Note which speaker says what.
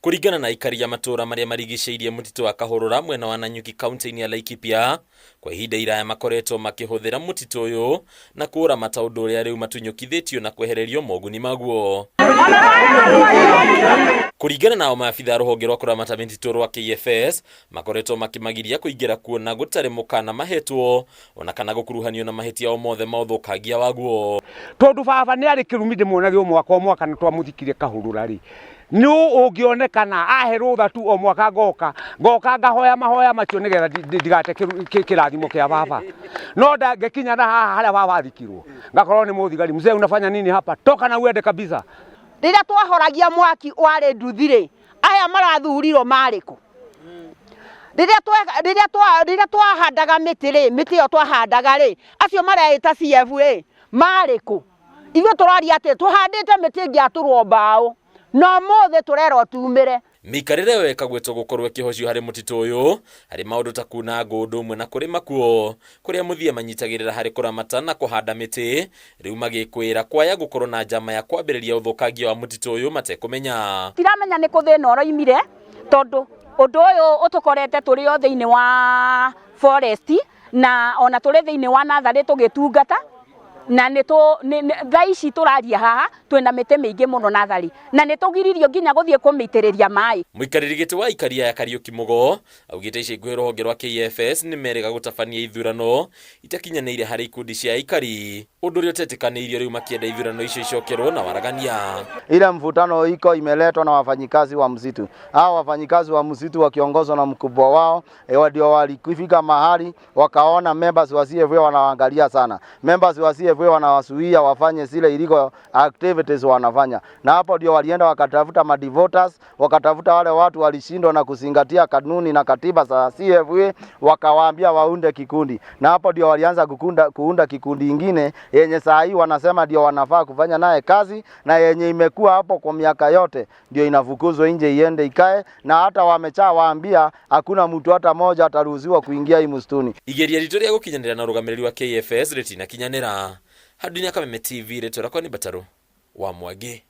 Speaker 1: Kuringana na ikari ya matura maria marigiceirie mutito wa Kahurura mwena wa Nanyuki kaunti-ini ya Laikipia, kwa ihinda iraya makoretwo makihuthira mutito uyu na kura mataundu uria riu matunyukithitio na kwehererio moguni maguo. Kuringana na maabitha ruhonge rwa kuramata mititu rwa KFS, makoretwo makimagiria kuingira kuona gutari mukana mahetwo ona kana gukuruhanio na mahetia o mothe mauthukangia waguo.
Speaker 2: Tondu baba ni ari kirumi ndimuonaga mwaka na twamuthikirie Kahurura ri no ungionekana ahe rutha tu o mwaka ngoka ngahoya mahoya macio nigetha ndigate kirathimo kia baba no ngekinya na haria baba athikirwo ngakorwo ni muthigari mzee unafanya nini hapa toka na uende kabisa.
Speaker 3: Rĩrĩa twahoragia mwaki wari nduthire aya marathurirwo mariko rĩrĩa twahandaga mĩtĩ yo twahandaga ri acio mareita CF mariko ithuĩ tũraria atĩ tũhandĩte mĩtĩ ĩngĩatũrwo mbaũ no mothe turero tumire.
Speaker 1: Mikarire weka gwetwo gukorwo kihocio hari mutito uyu hari maundu ta kuna ngundu mwe na kuri makuo kuria muthia manyitagirira hari kuramata na kuhanda miti riu magikwira kwaya gukorwo na njama ya kwambiriria uthukangia wa mutito uyu matekumenya.
Speaker 3: Tiramenya ni kuthina oroimire tondu undu uyu utukorete turi o thiini wa forest na ona turi thiini wa nathari tugitungata na thaici turaria haha twina mite mingi muno nathari na nitugiririo nginya guthie kumitiriria mai.
Speaker 1: Muikariri giti wa ikaria ya Kariuki Mugo augite ici ngwiro ruhonge rwa KFS ni merega gutabania ithurano itakinyanĩire hari ikundi cia ikari undu ri utetikanirio riu makienda ithurano icio icokerwo na waragania.
Speaker 4: Ile mvutano iko imeletwa na wafanyikazi wa msitu. Hao wafanyikazi wa msitu wakiongozwa na mkubwa wao ndio walikufika mahali wakaona members wa CFA wanaangalia sana. Members wa CFA wanawasuia wafanye zile illegal activities wanafanya. Na hapo ndio walienda wakatafuta madivoters, wakatafuta wale watu walishindwa na kuzingatia kanuni na katiba za CFA wakawaambia waunde kikundi. Na hapo ndio walianza kuunda kikundi kingine yenye saa hii wanasema ndio wanafaa kufanya naye kazi na yenye imekuwa hapo kwa miaka yote ndio inafukuzwa nje iende ikae na hata waambia hakuna mtu hata moja ataruhusiwa kuingia hii msituni.
Speaker 1: Igeria ritoria gukinyanira na rugamiriri wa KFS ritina kinyanira. Hadunia Kameme TV retora kwa ni Bataru wa Mwage.